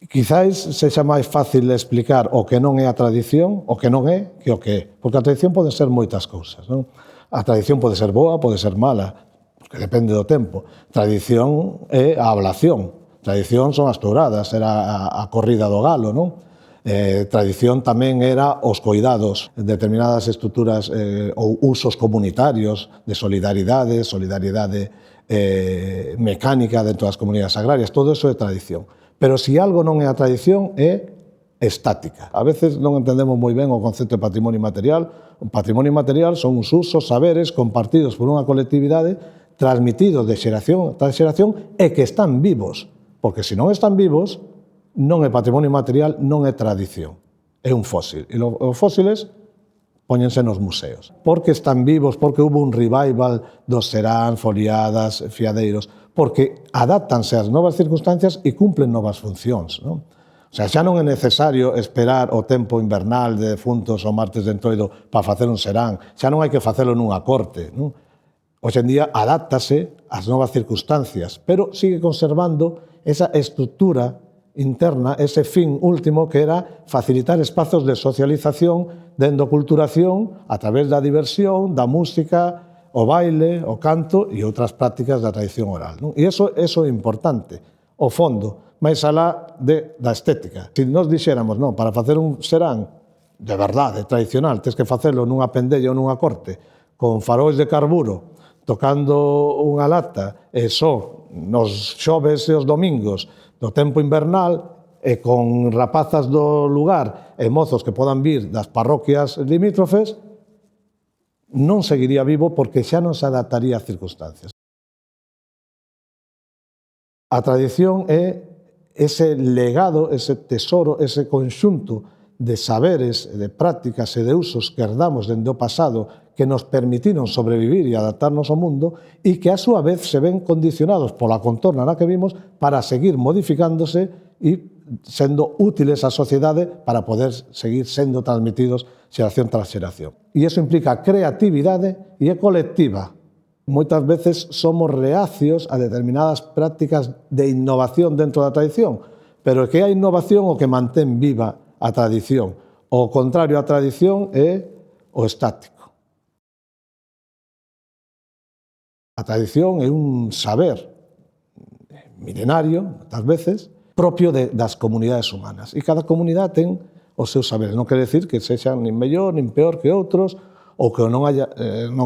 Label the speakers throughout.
Speaker 1: Quizáis sexa máis fácil explicar o que non é a tradición, o que non é, que o que é. Porque a tradición pode ser moitas cousas, non? A tradición pode ser boa, pode ser mala, porque depende do tempo. Tradición é a ablación. Tradición son as touradas, era a corrida do galo, non? Tradición tamén era os coidados, determinadas estruturas ou usos comunitarios de solidaridade mecánica dentro das comunidades agrarias, todo eso é tradición. Pero se algo non é a tradición, é estática. A veces non entendemos moi ben o concepto de patrimonio inmaterial. O patrimonio inmaterial son uns usos, saberes compartidos por unha colectividade, transmitidos de xeración tras xeración e que están vivos. Porque se non están vivos, non é patrimonio inmaterial, non é tradición. É un fósil. E os fósiles póñense nos museos. Porque están vivos, porque hubo un revival dos serán, foliadas, fiadeiros, porque adáptanse ás novas circunstancias e cumplen novas funcións, non? O sea, xa non é necesario esperar o tempo invernal de defuntos ou martes de entroido para facer un serán, xa non hai que facelo nunha corte, non? Hoxe en día adáptase ás novas circunstancias, pero sigue conservando esa estrutura interna, ese fin último que era facilitar espazos de socialización, de endoculturación, a través da diversión, da música, o baile, o canto e outras prácticas da tradición oral, non? E iso é importante, o fondo, máis alá da estética. Se nos dixéramos, non, para facer un serán de verdade, tradicional, tens que facelo nunha pendella ou nunha corte, con faróis de carburo, tocando unha lata, e só nos xoves e os domingos do tempo invernal, e con rapazas do lugar e mozos que podan vir das parroquias limítrofes, non seguiría vivo porque xa non se adaptaría ás circunstancias. A tradición é ese legado, ese tesoro, ese conxunto de saberes, de prácticas e de usos que herdamos dende o pasado que nos permitiron sobrevivir e adaptarnos ao mundo e que a súa vez se ven condicionados pola contorna na que vimos para seguir modificándose e sendo útiles á sociedade para poder seguir sendo transmitidos xeración tras xeración. E iso implica creatividade e é colectiva. Moitas veces somos reacios a determinadas prácticas de innovación dentro da tradición, pero que a innovación o que mantén viva a tradición. O contrario á tradición é o estático. A tradición é un saber milenario, moitas veces, propio das comunidades humanas. E cada comunidade ten os seus saberes. Non quere decir que sexan nin mellor, nin peor que outros, ou que non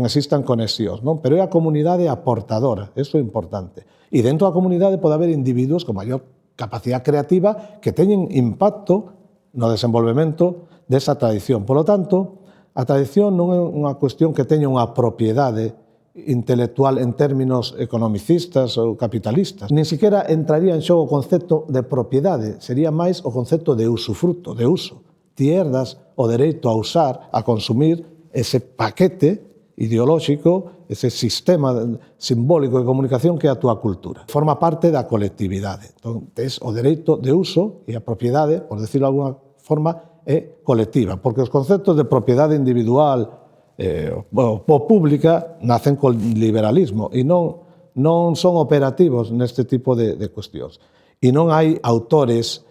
Speaker 1: existan conexións, non? Pero é a comunidade aportadora, iso é importante. E dentro da comunidade pode haber individuos con maior capacidade creativa que teñen impacto no desenvolvemento desa tradición. Por lo tanto, a tradición non é unha cuestión que teña unha propiedade intelectual en términos economicistas ou capitalistas. Nin siquiera entraría en xogo o concepto de propiedade, sería máis o concepto de usufruto, de uso. Ti herdas o dereito a usar, a consumir ese paquete ideolóxico, ese sistema simbólico de comunicación que é a túa cultura. Forma parte da colectividade. Entón, tes o dereito de uso e a propiedade, por decirlo de alguna forma, é colectiva, porque os conceptos de propiedade individual ou pública nacen col liberalismo e non son operativos neste tipo de cuestións. E non hai autores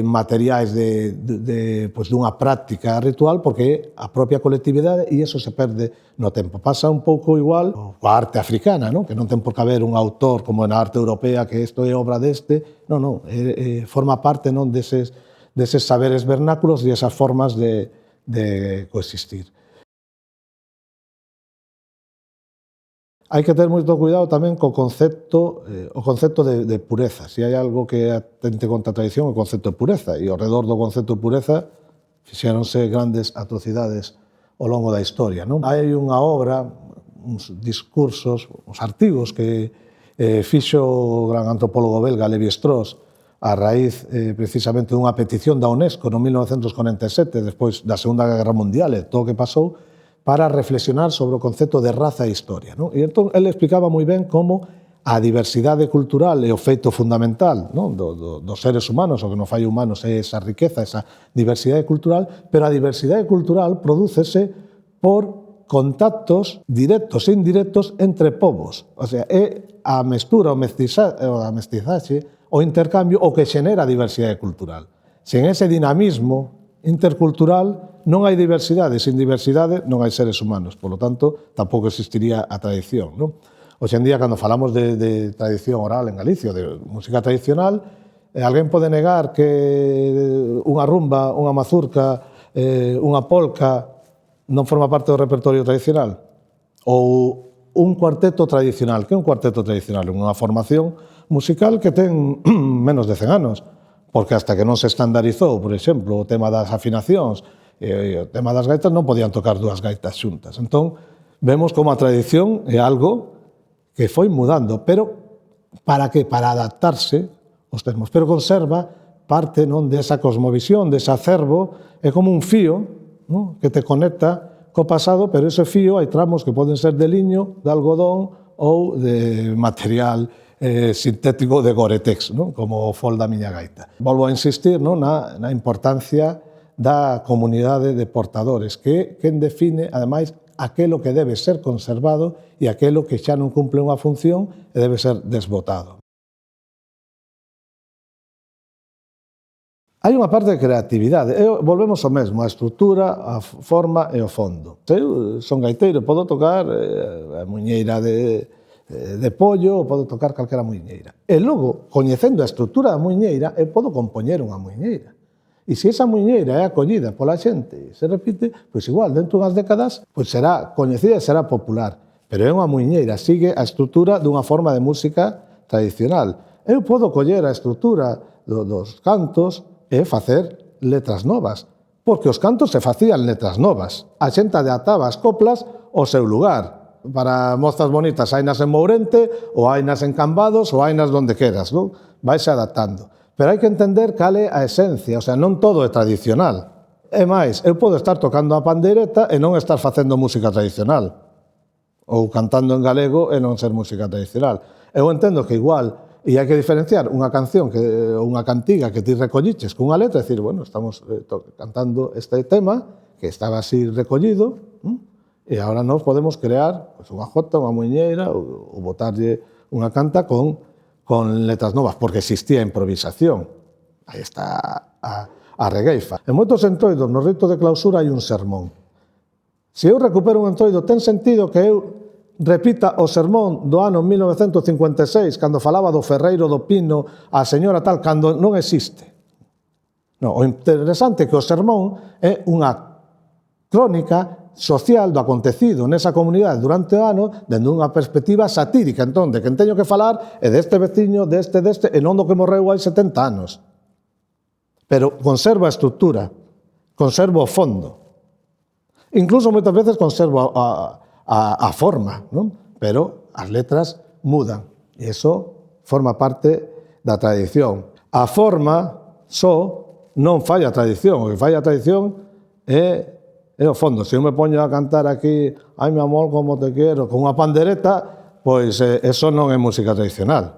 Speaker 1: materiais dunha práctica ritual porque é a propia colectividade e iso se perde no tempo. Pasa un pouco igual coa arte africana, non? Que non ten por que haber un autor como na arte europea que isto é obra deste. Non, forma parte non deses saberes vernáculos e esas formas de coexistir. Hai que ter moito cuidado tamén co concepto de pureza. Se hai algo que atente contra a tradición, o concepto de pureza. E ao redor do concepto de pureza fixéronse grandes atrocidades ao longo da historia, non? Hai unha obra, uns discursos, uns artigos que fixo o gran antropólogo belga Lévi-Strauss a raíz precisamente dunha petición da UNESCO no 1947, despois da Segunda Guerra Mundial e todo o que pasou, para reflexionar sobre o concepto de raza e historia, non? E entón, ele explicaba moi ben como a diversidade cultural é o feito fundamental, non? Dos seres humanos, o que nos fai humanos é esa riqueza, esa diversidade cultural, pero a diversidade cultural prodúcese por contactos directos e indirectos entre povos. O sea, é a mestura, a mestizaxe, o intercambio o que xenera a diversidade cultural. Sen ese dinamismo intercultural non hai diversidade, sin diversidade non hai seres humanos, por lo tanto, tampouco existiría a tradición. Non? Hoxe en día, cando falamos de tradición oral en Galicia, de música tradicional, alguén pode negar que unha rumba, unha mazurca, unha polca non forma parte do repertorio tradicional? Ou un cuarteto tradicional. Que é un cuarteto tradicional? Unha formación musical que ten menos de 100 anos, porque hasta que non se estandarizou, por exemplo, o tema das afinacións e o tema das gaitas, non podían tocar dúas gaitas xuntas. Entón, vemos como a tradición é algo que foi mudando, pero para que? Para adaptarse aos termos, pero conserva parte non desa cosmovisión, dese acervo, é como un fío, non? Que te conecta co pasado, pero ese fío hai tramos que poden ser de liño, de algodón ou de material sintético de Gore-Tex, non? Como o fol da miña gaita. Volvo a insistir, non? Na importancia da comunidade de portadores, que é quen define, ademais, aquelo que debe ser conservado e aquelo que xa non cumple unha función e debe ser desbotado. Hai unha parte de creatividade, volvemos ao mesmo, a estrutura, a forma e o fondo. Eu son gaiteiro, podo tocar a muiñeira de pollo, ou podo tocar calquera muiñeira. E logo, coñecendo a estrutura da muiñeira, eu podo compoñer unha muiñeira. E se esa muiñeira é acollida pola xente e se repite, pois igual, dentro dunhas décadas, pois será coñecida e será popular. Pero é unha muiñeira, sigue a estrutura dunha forma de música tradicional. Eu podo coller a estrutura dos cantos e facer letras novas, porque os cantos se facían letras novas. A xente adaptaba as coplas ao seu lugar. Para mozas bonitas hainas en Mourente, ou hainas en Cambados, ou hainas donde queras, non? Vaise adaptando. Pero hai que entender cal é a esencia, o sea, non todo é tradicional. E máis, eu podo estar tocando a pandeireta e non estar facendo música tradicional, ou cantando en galego e non ser música tradicional. Eu entendo que igual, e hai que diferenciar unha canción ou unha cantiga que ti recolliches cunha letra e dicir, bueno, estamos cantando este tema que estaba así recollido e agora nós podemos crear pues, unha jota, unha muiñeira ou botarlle unha canta con letras novas, porque existía improvisación. Aí está a regueifa. En moitos entroidos, no rito de clausura, hai un sermón. Se eu recupero un entroido, ten sentido que eu repita o sermón do ano 1956, cando falaba do ferreiro do Pino, a señora tal, cando non existe. No, o interesante é que o sermón é unha crónica social do acontecido nesa comunidade durante o ano dende unha perspectiva satírica, entón, de quen teño que falar é deste veciño, deste, e non do que morreu hai 70 anos. Pero conservo a estrutura, conservo o fondo. Incluso moitas veces conservo a forma, non? Pero as letras mudan e iso forma parte da tradición. A forma só non fai a tradición, o que fai a tradición é o fondo. Se eu me poño a cantar aquí ai, mi amor, como te quero, con unha pandereta, pois eso non é música tradicional.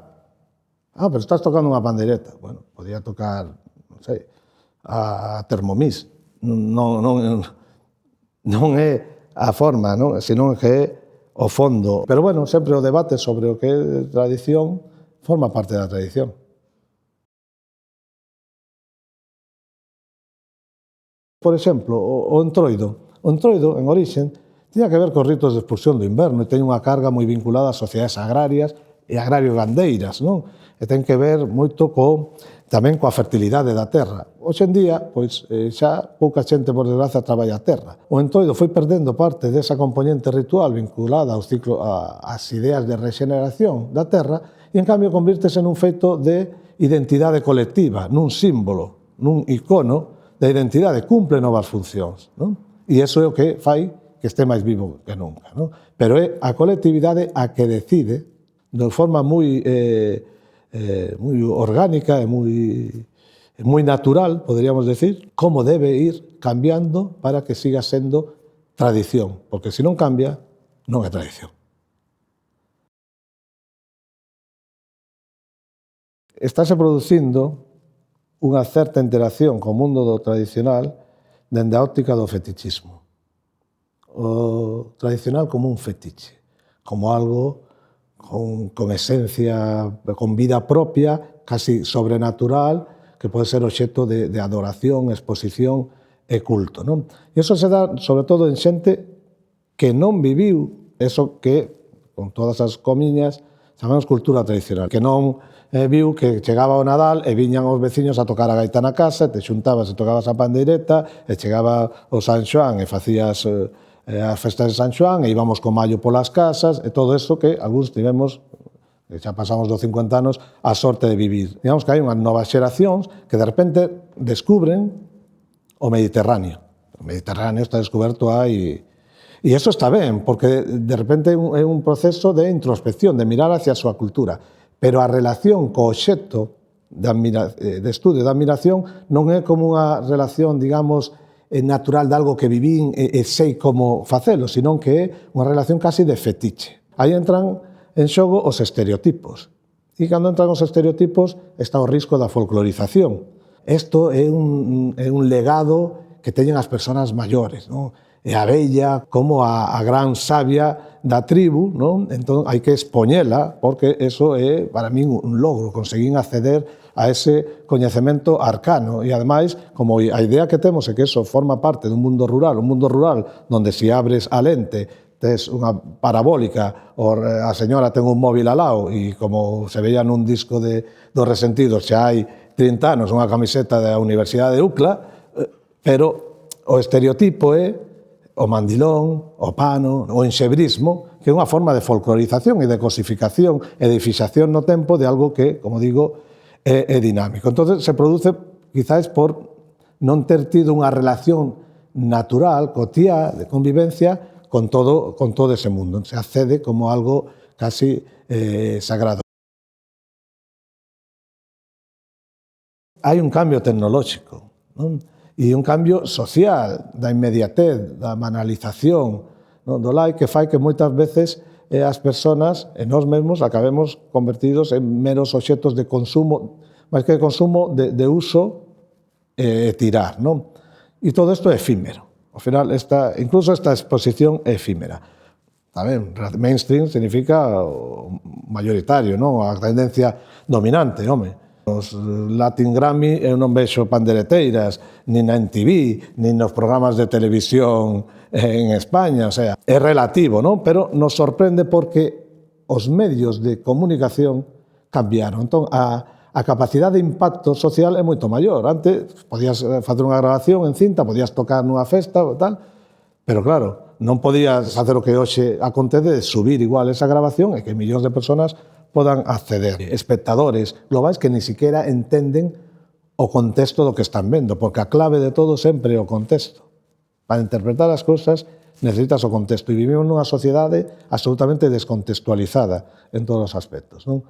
Speaker 1: Ah, pero estás tocando unha pandereta. Bueno, podía tocar, non sei, a Thermomix. Non é a forma, non? Senón que é o fondo. Pero, bueno, sempre o debate sobre o que é tradición forma parte da tradición. Por exemplo, o entroido. O entroido, en orixen, tiña que ver cos ritos de expulsión do inverno e ten unha carga moi vinculada ás sociedades agrarias e agrariogandeiras, non? E ten que ver moito tamén coa fertilidade da terra. Hoxe en día, pois, xa pouca xente, por desgracia, traballa a terra. O entroido foi perdendo parte desa componente ritual vinculada ao ciclo, ás ideas de regeneración da terra e, en cambio, convírtese nun feito de identidade colectiva, nun símbolo, nun icono da identidade, cumpre novas funcións, non? E iso é o que fai que este máis vivo que nunca, non? Pero é a colectividade a que decide, de forma moi orgánica e moi natural, poderíamos decir, como debe ir cambiando para que siga sendo tradición, porque se non cambia, non é tradición. Estáse producindo unha certa interacción co mundo do tradicional dende a óptica do fetichismo. O tradicional como un fetiche, como algo con esencia, con vida propia, casi sobrenatural, que pode ser obxecto de adoración, exposición e culto. Non? E iso se dá, sobre todo, en xente que non viviu eso que, con todas as comiñas, chamamos cultura tradicional, que non viu que chegaba o Nadal e viñan os veciños a tocar a gaita na casa, te xuntabas e tocabas a pandeireta, e chegaba o San Xoán e facías as festas de San Xoán e íbamos con mallo polas casas e todo iso que algúns tivemos, que xa pasamos dos 50 anos, a sorte de vivir. Digamos que hai unhas novas xeracións que de repente descubren o Mediterráneo. O Mediterráneo está descoberto aí. E iso está ben, porque de repente é un proceso de introspección, de mirar hacia a súa cultura. Pero a relación co obxecto de estudio, de admiración, non é como unha relación, digamos, natural de algo que vivín e sei como facelo, senón que é unha relación casi de fetiche. Aí entran en xogo os estereotipos. E cando entran os estereotipos está o risco da folclorización. Isto é un legado que teñen as persoas maiores, non? E a vella como a gran sabia da tribu, non? Entón hai que expoñela, porque eso é, para min, un logro, conseguir acceder a ese coñecemento arcano. E, ademais, como a idea que temos é que eso forma parte dun mundo rural onde se abres a lente, tes unha parabólica, a señora ten un móvil al lado, e como se veía nun disco dos Resentidos, xa hai 30 anos unha camiseta da Universidade de UCLA, pero o estereotipo é o mandilón, o pano, o enxebrismo, que é unha forma de folclorización e de cosificación e de fixación no tempo de algo que, como digo, é dinámico. Entón, se produce, quizás, por non ter tido unha relación natural, cotiá, de convivencia, con todo ese mundo. Se accede como algo casi sagrado. Hai un cambio tecnolóxico, non? E un cambio social, da inmediatez, da banalización, non? Do like, que fai que moitas veces as persoas e nós mesmos acabemos convertidos en meros obxectos de consumo, máis que de consumo, de uso e tirar, non? E todo isto é efímero. Ao final, incluso esta exposición é efímera. Tamén, mainstream significa o mayoritario, non? A tendencia dominante, home. Os Latin Grammy eu non vexo pandereteiras, nin na MTV, nin nos programas de televisión en España, o sea, é relativo, non? Pero nos sorprende porque os medios de comunicación cambiaron. Entón, a capacidade de impacto social é moito maior. Antes, podías facer unha grabación en cinta, podías tocar nunha festa, tal, pero claro, non podías facer o que hoxe acontece de subir igual esa grabación e que millóns de persoas podan acceder. Espectadores globais que ni siquiera entenden o contexto do que están vendo, porque a clave de todo sempre é o contexto. Para interpretar as cousas necesitas o contexto e vivimos nunha sociedade absolutamente descontextualizada en todos os aspectos, non?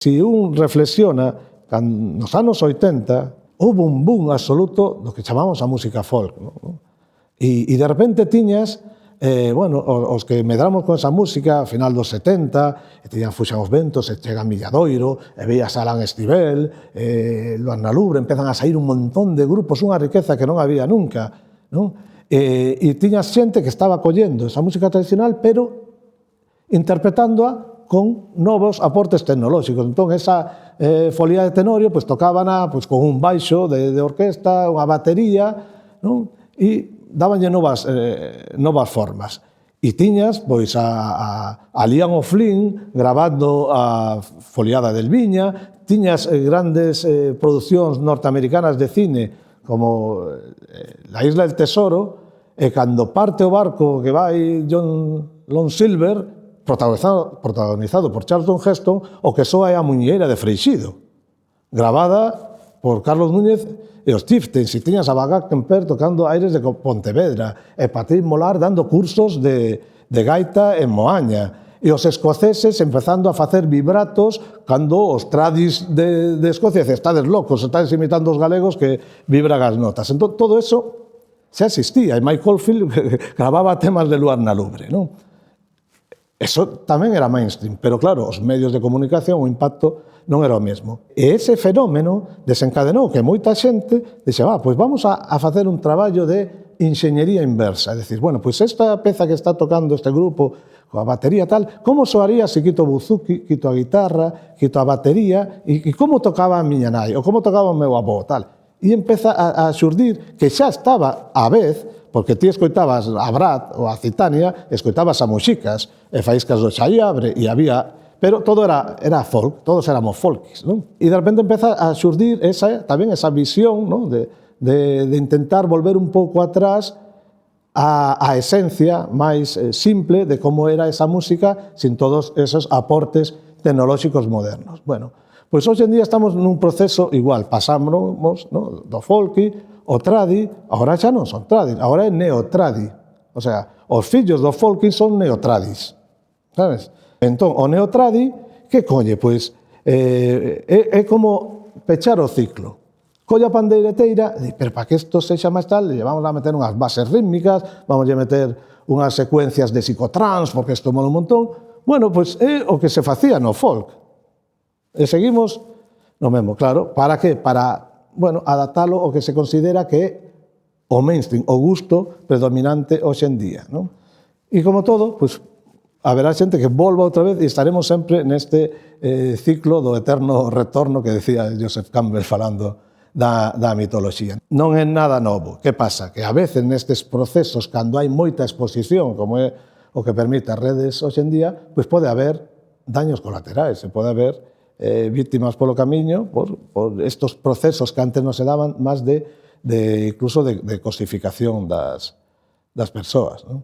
Speaker 1: Si un reflexiona, nos anos 80 houve un boom absoluto do que chamamos a música folk, non? E de repente tiñas os que medramos con esa música a final dos 70, e tiñan Fuxan os ventos, e chega Milladoiro, e veías a Alan Estivell, Luarna Lubre, empezan a sair un montón de grupos, unha riqueza que non había nunca, non? E tiñas xente que estaba collendo esa música tradicional, pero interpretándoa con novos aportes tecnolóxicos. Entón, esa folía de tenorio, tocábana con un baixo de orquesta, unha batería, non? E dabanlle novas formas. E tiñas a Liam O'Flynn grabando a Foliada del Viña, tiñas grandes producións norteamericanas de cine como La Isla del Tesoro, e cando parte o barco que vai John Long Silver, protagonizado por Charlton Heston, o que soa é a Muñeira de Freixido, grabada por Carlos Núñez e os Chieftains, e tiñas a Bagá Kemper tocando Aires de Pontevedra, e Patrick Molar dando cursos de gaita en Moaña, e os escoceses empezando a facer vibratos cando os tradis de Escocia dicen, estades locos, estades imitando os galegos que vibran as notas. Entón, todo eso xa existía, e Mike Oldfield grababa temas de Luarna Lubre, non? Eso tamén era mainstream, pero claro, os medios de comunicación, o impacto non era o mesmo. E ese fenómeno desencadenou que moita xente dixe, pois vamos a facer un traballo de enxeñería inversa, é dicir, bueno, pois esta peza que está tocando este grupo coa batería tal, como soaría se quito o buzuki, quito a guitarra, quito a batería, e como tocaba a miña nai, ou como tocaba o meu avó, tal. E empeza a xurdir que xa estaba á vez, porque ti escoitabas a Brad ou a Citania, escoitabas a Muxicas e Faíscas do Chaiabre, e había... Pero todo era folk, todos éramos folkis, non? E de repente empeza a xurdir tamén esa visión, non? De intentar volver un pouco atrás a esencia máis simple de como era esa música sin todos esos aportes tecnolóxicos modernos. Bueno, pois hoxe en día estamos nun proceso igual, pasamos, no, do folky, o tradi, agora xa non son tradi, agora é neotradi. O sea, os fillos do folky son neotradis, sabes? Entón, o neotradi, que colle? Pois é como pechar o ciclo. Colla a pandeireteira, pero para que isto sexa máis tal, lle vamos a meter unhas bases rítmicas, vamos a meter unhas secuencias de psicotrans, porque isto mola un montón. Bueno, pois é o que se facía no folk. E seguimos no mesmo, claro. Para que? Para, bueno, adaptalo ao que se considera que é o mainstream, o gusto predominante hoxe en día, non? E como todo, pois, haberá xente que volva outra vez e estaremos sempre neste ciclo do eterno retorno que decía Joseph Campbell falando da mitoloxía. Non é nada novo. Que pasa? Que a veces nestes procesos, cando hai moita exposición, como é o que permite as redes hoxe en día, pois pode haber daños colaterais, pode haber víctimas polo camiño por estos procesos que antes non se daban máis incluso de cosificación das persoas, non?